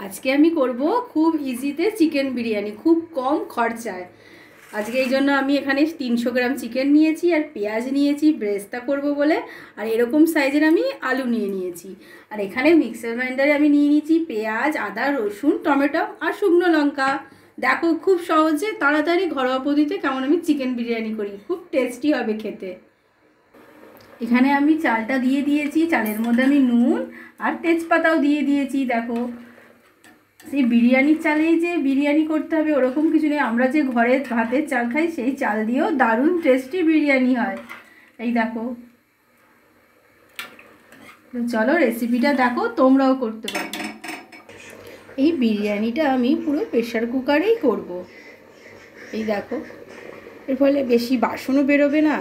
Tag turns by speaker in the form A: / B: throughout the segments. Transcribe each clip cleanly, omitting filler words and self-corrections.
A: আজকে আমি করব খুব ইজিতে চিকেন বিরিয়ানি, খুব কম খরচায়। আজকে এই জন্য আমি এখানে 300 গ্রাম চিকেন নিয়েছি আর পেঁয়াজ নিয়েছি ব্রেস্তা করব বলে, আর এরকম সাইজের আমি আলু নিয়ে নিয়েছি। আর এখানে মিক্সার গ্রাইন্ডারে আমি নিয়ে নিয়েছি পেঁয়াজ, আদা, রসুন, টমেটো আর শুকনো লঙ্কা। দেখো খুব সহজে তাড়াতাড়ি ঘরোয়া পদ্ধতিতে কেমন আমি চিকেন বিরিয়ানি করি, খুব টেস্টি হবে খেতে। এখানে আমি চালটা দিয়ে দিয়েছি, চালের মধ্যে আমি নুন আর তেজপাতাও দিয়ে দিয়েছি। দেখো সেই বিরিয়ানির চালেই যে বিরিয়ানি করতে হবে ওরকম কিছু নেই, আমরা যে ঘরে ভাতের চাল খাই সেই চাল দিয়েও দারুণ টেস্টি বিরিয়ানি হয়। এই দেখো, চলো রেসিপিটা দেখো, তোমরাও করতে পারবে। এই বিরিয়ানিটা আমি পুরো প্রেশার কুকারেই করব। এই দেখো, এর ফলে বেশি বাসনও বেরোবে না,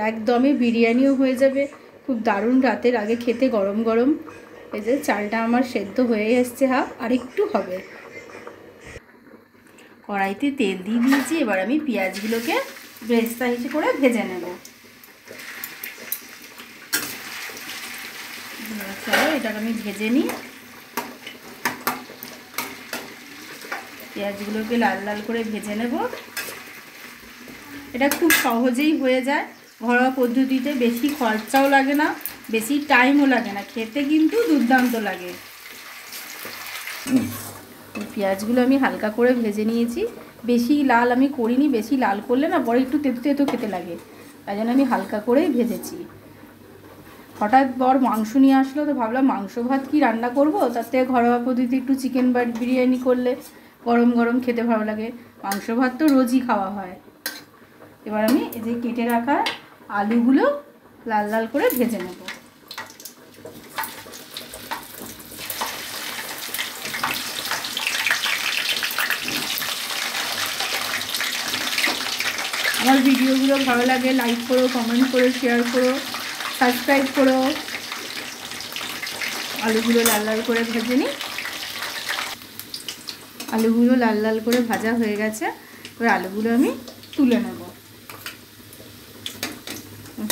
A: একদমই বিরিয়ানিও হয়ে যাবে, খুব দারুণ রাতের আগে খেতে গরম গরম। এই যে চালটা আমার সেদ্ধ হয়ে এসছে, আর একটু হবে। কড়াইতে তেল দিয়ে দিয়েছি, এবার আমি পেঁয়াজগুলোকে ব্রেস্তা হিসেবে করে ভেজে নেব। চলো এটাকে আমি ভেজে নিই। পেঁয়াজগুলোকে লাল লাল করে ভেজে নেব। এটা খুব সহজেই হয়ে যায় ঘরোয়া পদ্ধতিতে, বেশি খরচাও লাগে না, বেশি টাইমও লাগে না, খেতে কিন্তু দুর্দান্ত লাগে। পেঁয়াজগুলো আমি হালকা করে ভেজে নিয়েছি, বেশি লাল আমি করিনি, বেশি লাল করলে না পরে একটু তেতো তেতো খেতে লাগে, তাই জন্য আমি হালকা করেই ভেজেছি। হঠাৎ বর মাংস নিয়ে আসলো, তো ভাবলাম মাংস ভাত কি রান্না করব, তার থেকে ঘরোয়া পদ্ধতিতে একটু চিকেন বিরিয়ানি করলে গরম গরম খেতে ভালো লাগে, মাংস ভাত তো রোজই খাওয়া হয়। এবার আমি এই যে কেটে রাখা আলুগুলো লাল লাল করে ভেজে নেব। আমার ভিডিওগুলো ভালো লাগে লাইক করো, কমেন্ট করো, শেয়ার করো, সাবস্ক্রাইব করো। আলুগুলো লাল লাল করে ভেজে নিই। আলুগুলো লাল লাল করে ভাজা হয়ে গেছে, এবার আলুগুলো আমি তুলে নেব।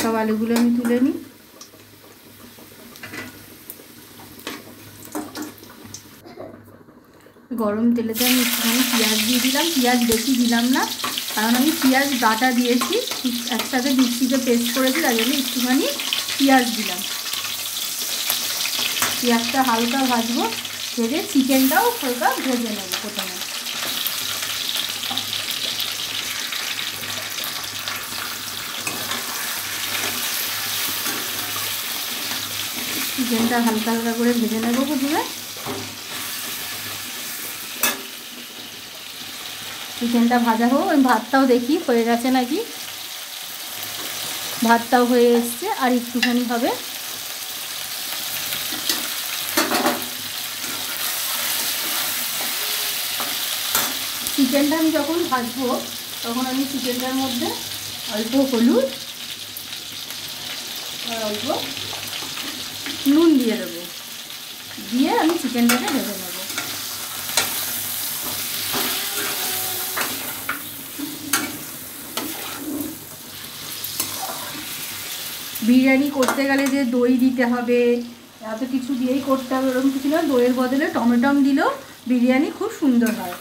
A: সব আলুগুলো আমি তুলে নিই। গরম তেলেতে আমি একটুখানি পেঁয়াজ দিয়ে দিলাম, পেঁয়াজ বেশি দিলাম না, কারণ আমি পেঁয়াজ বাটা দিয়েছি, একসাথে মিক্সিতে পেস্ট করেছি, তাই জন্য একটুখানি পেঁয়াজ দিলাম। পেঁয়াজটা হালকা ভাজবো, ভেজে চিকেনটাও হালকা ভেজে নেব। প্রথমে চিকেনটা হালকা হালকা করে ভেজে নেব। প্রথমে চিকেনটা ভাজা হোক, আমি ভাতটাও দেখি হয়ে গেছে নাকি। ভাতটাও হয়ে এসছে, আর একটুখানি হবে। চিকেনটা আমি যখন ভাজবো তখন আমি চিকেনটার মধ্যে অল্প হলুদ আর অল্প নুন দিয়ে দেবো, দিয়ে আমি চিকেনটাকে ভেজে নেব। বিরিয়ানি করতে গেলে যে দই দিতে হবে, এত কিছু দিয়েই করতে হবে ওরকম কিছু না, দইয়ের বদলে টমেটো দিলেও বিরিয়ানি খুব সুন্দর হয়।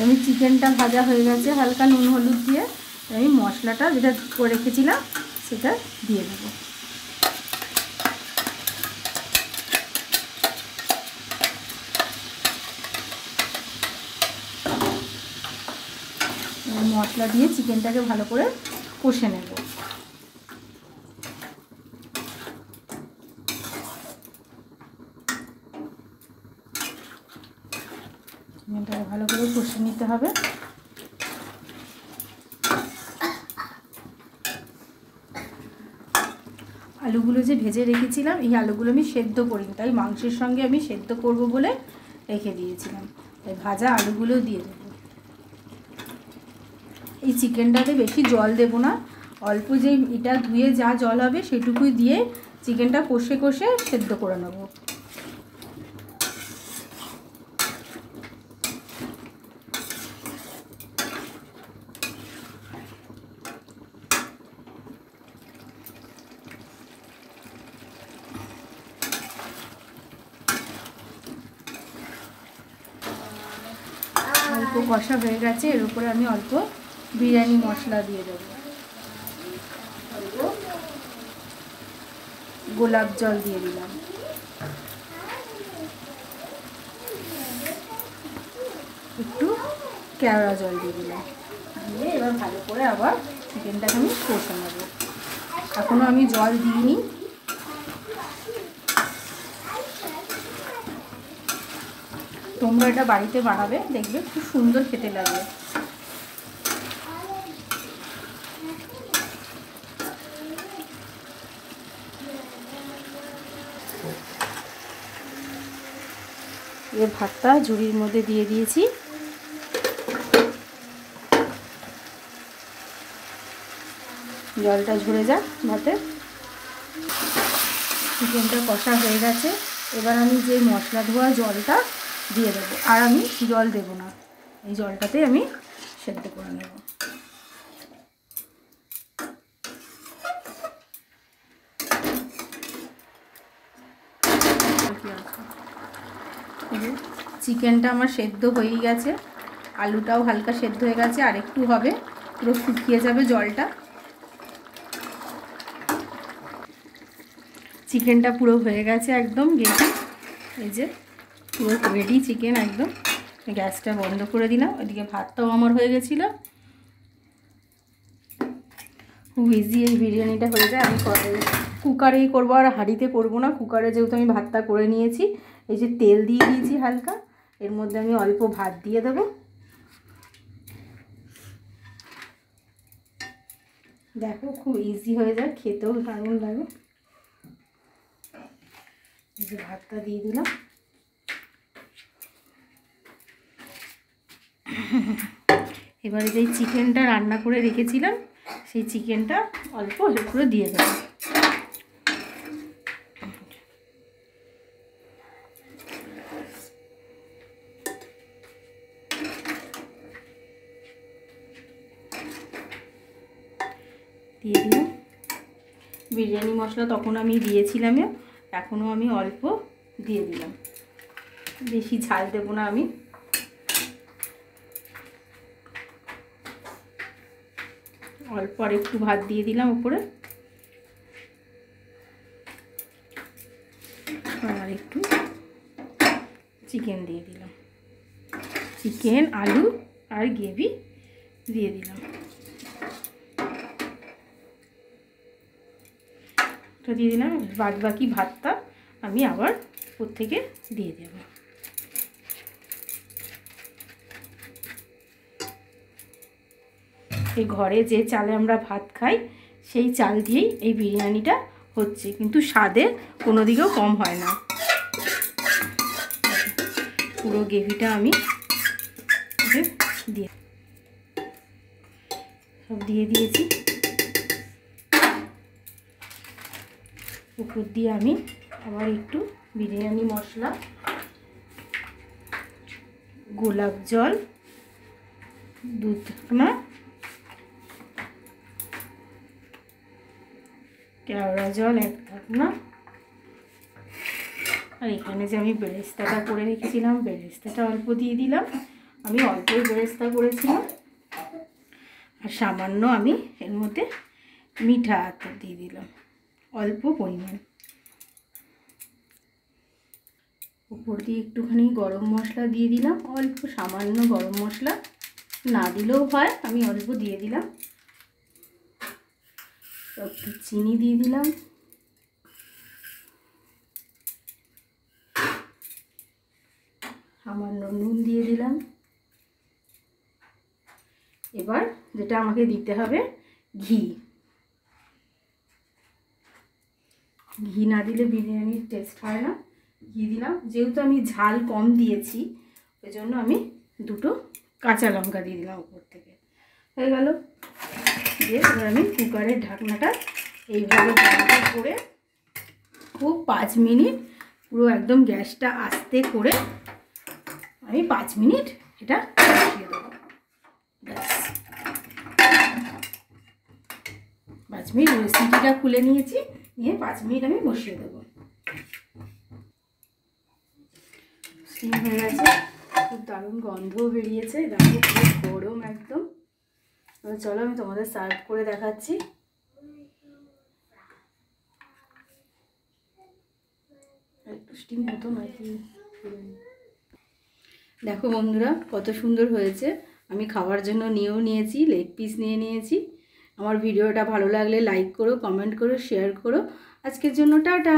A: আমি চিকেনটা ভাজা হয়ে গেছে হালকা নুন হলুদ দিয়ে, আমি মশলাটা যেটা করে রেখেছিলাম সেটা দিয়ে দেবো। মশলা দিয়ে চিকেনটাকে ভালো করে কষে নেব। চিকেনটাকে ভালো করে কষে নিতে হবে। আলুগুলো যে ভেজে রেখেছিলাম, এই আলুগুলো আমি সেদ্ধ করিনি, তাই মাংসের সঙ্গে আমি সেদ্ধ করব বলে রেখে দিয়েছিলাম, তাই ভাজা আলুগুলো দিয়ে দেবো। এই চিকেনটাতে বেশি জল দেব না, অল্প যে এটা ধুয়ে যা জল হবে সেটুকুই দিয়ে চিকেনটা কষে কষে সেদ্ধ করে নেব। অল্প কষা হয়ে গেছে, এর উপরে আমি অল্প বিরিয়ানি মশলা দিয়ে দেবো, অল্প গোলাপ জল দিয়ে দিলাম, একটু কেওড়া জল দিয়ে দিলাম, দিয়ে এবার ভালো করে আবার চিকেনটাকে আমি কষে নেব। এখনও আমি জল দিইনি। তোমরা এটা বাড়িতে বানাবে, দেখবে খুব সুন্দর খেতে লাগবে। এর ভাতটা ঝুড়ির মধ্যে দিয়ে দিয়েছি। জলটা ঝরে যাক ভাতে। চিকেনটা কষা হয়ে গেছে, এবার আমি যে মশলা ধোয়া জলটা দিয়ে দেবো, আর আমি জল দেব না, এই জলটাতে আমি সেদ্ধ করে নেব। চিকেনটা আমার সেদ্ধ হয়েই গেছে, আলুটাও হালকা সেদ্ধ হয়ে গেছে, আর একটু হবে, পুরো শুকিয়ে যাবে জলটা। চিকেনটা পুরো হয়ে গেছে একদম রেডি, এই যে পুরো রেডি চিকেন একদম। গ্যাসটা বন্ধ করে দিলাম, ওইদিকে ভাতটাও আমার হয়ে গেছিলো। খুব ইজি এই বিরিয়ানিটা হয়ে যায়। আমি কুকারেই করবো, আর হাঁড়িতে করবো না। কুকারে যেহেতু আমি ভাতটা করে নিয়েছি, এই যে তেল দিয়ে দিয়েছি হালকা, এর মধ্যে আমি অল্প ভাত দিয়ে দেবো। দেখো খুব ইজি হয়ে যায়, খেতেও দারুণ লাগে। এই যে ভাতটা দিয়ে দিলাম। এবারে যেই চিকেনটা রান্না করে রেখেছিলাম, সেই চিকেনটা অল্প অল্প করে দিয়ে দেবো। দিয়ে দিলাম বিরিয়ানি মশলা, তখন আমি দিয়েছিলাম, এখনও আমি অল্প দিয়ে দিলাম, বেশি ঝাল দেবো না আমি। অল্প আর একটু ভাত দিয়ে দিলাম উপরে, আর একটু চিকেন দিয়ে দিলাম, চিকেন আলু আর গ্রেভি দিয়ে দিলাম। তো দিয়ে দিলাম, বাদ বাকি ভাতটা আমি আবার উপর থেকে দিয়ে দেব। এই ঘরে যে চালে আমরা ভাত খাই, সেই চাল দিয়েই এই বিরিয়ানিটা হচ্ছে, কিন্তু স্বাদে কোনো দিকেও কম হয় না। পুরো গ্রেভিটা আমি সব দিয়ে দিয়েছি। উপর দিয়ে আমি আবার একটু বিরিয়ানি মশলা, গোলাপ জল, দুধ না, কেওড়া জল এক ঢাকনা, আর এখানে যে আমি বেরেস্তাটা করে রেখেছিলাম, বেরেস্তাটা অল্প দিয়ে দিলাম। আমি অল্পই বেরেস্তা করেছিলাম, আর সামান্য আমি এর মধ্যে মিঠা আতর দিয়ে দিলাম, অল্প পরিমাণ। উপর দিয়ে একটুখানি গরম মশলা দিয়ে দিলাম, অল্প সামান্য গরম মশলা, না দিলেও হয়, আমি অল্প দিয়ে দিলাম। একটু চিনি দিয়ে দিলাম, সামান্য নুন দিয়ে দিলাম। এবার যেটা আমাকে দিতে হবে, ঘি। ঘি না দিলে বিরিয়ানির টেস্ট হয় না। ঘি দিলাম, যেহেতু আমি ঝাল কম দিয়েছি, ওই জন্য আমি দুটো কাঁচা লঙ্কা দিয়ে দিলাম উপর থেকে। হয়ে গেল। দিয়ে এবার আমি কুকারের ঢাকনাটা এইভাবে বন্ধ করে খুব 5 মিনিট পুরো একদম গ্যাসটা আস্তে করে আমি 5 মিনিট এটা বসিয়ে দেবো। ব্যাস 5 মিনিট সিটিটা খুলে নিয়েছি, নিয়ে 5 মিনিট আমি বসিয়ে দেবো। স্টিম হয়ে গেছে, খুব দারুণ গন্ধও বেরিয়েছে, দেখো খুব গরম একদম। এবার চলো আমি তোমাদের সার্ভ করে দেখাচ্ছি। একটু স্টিম হতো নাকি। দেখো বন্ধুরা কত সুন্দর হয়েছে। আমি খাওয়ার জন্য নিয়েও নিয়েছি, লেগ পিস নিয়ে নিয়েছি। আমার ভিডিওটা ভালো লাগলে লাইক করো, কমেন্ট করো, শেয়ার করো। আজকের জন্য টাটা।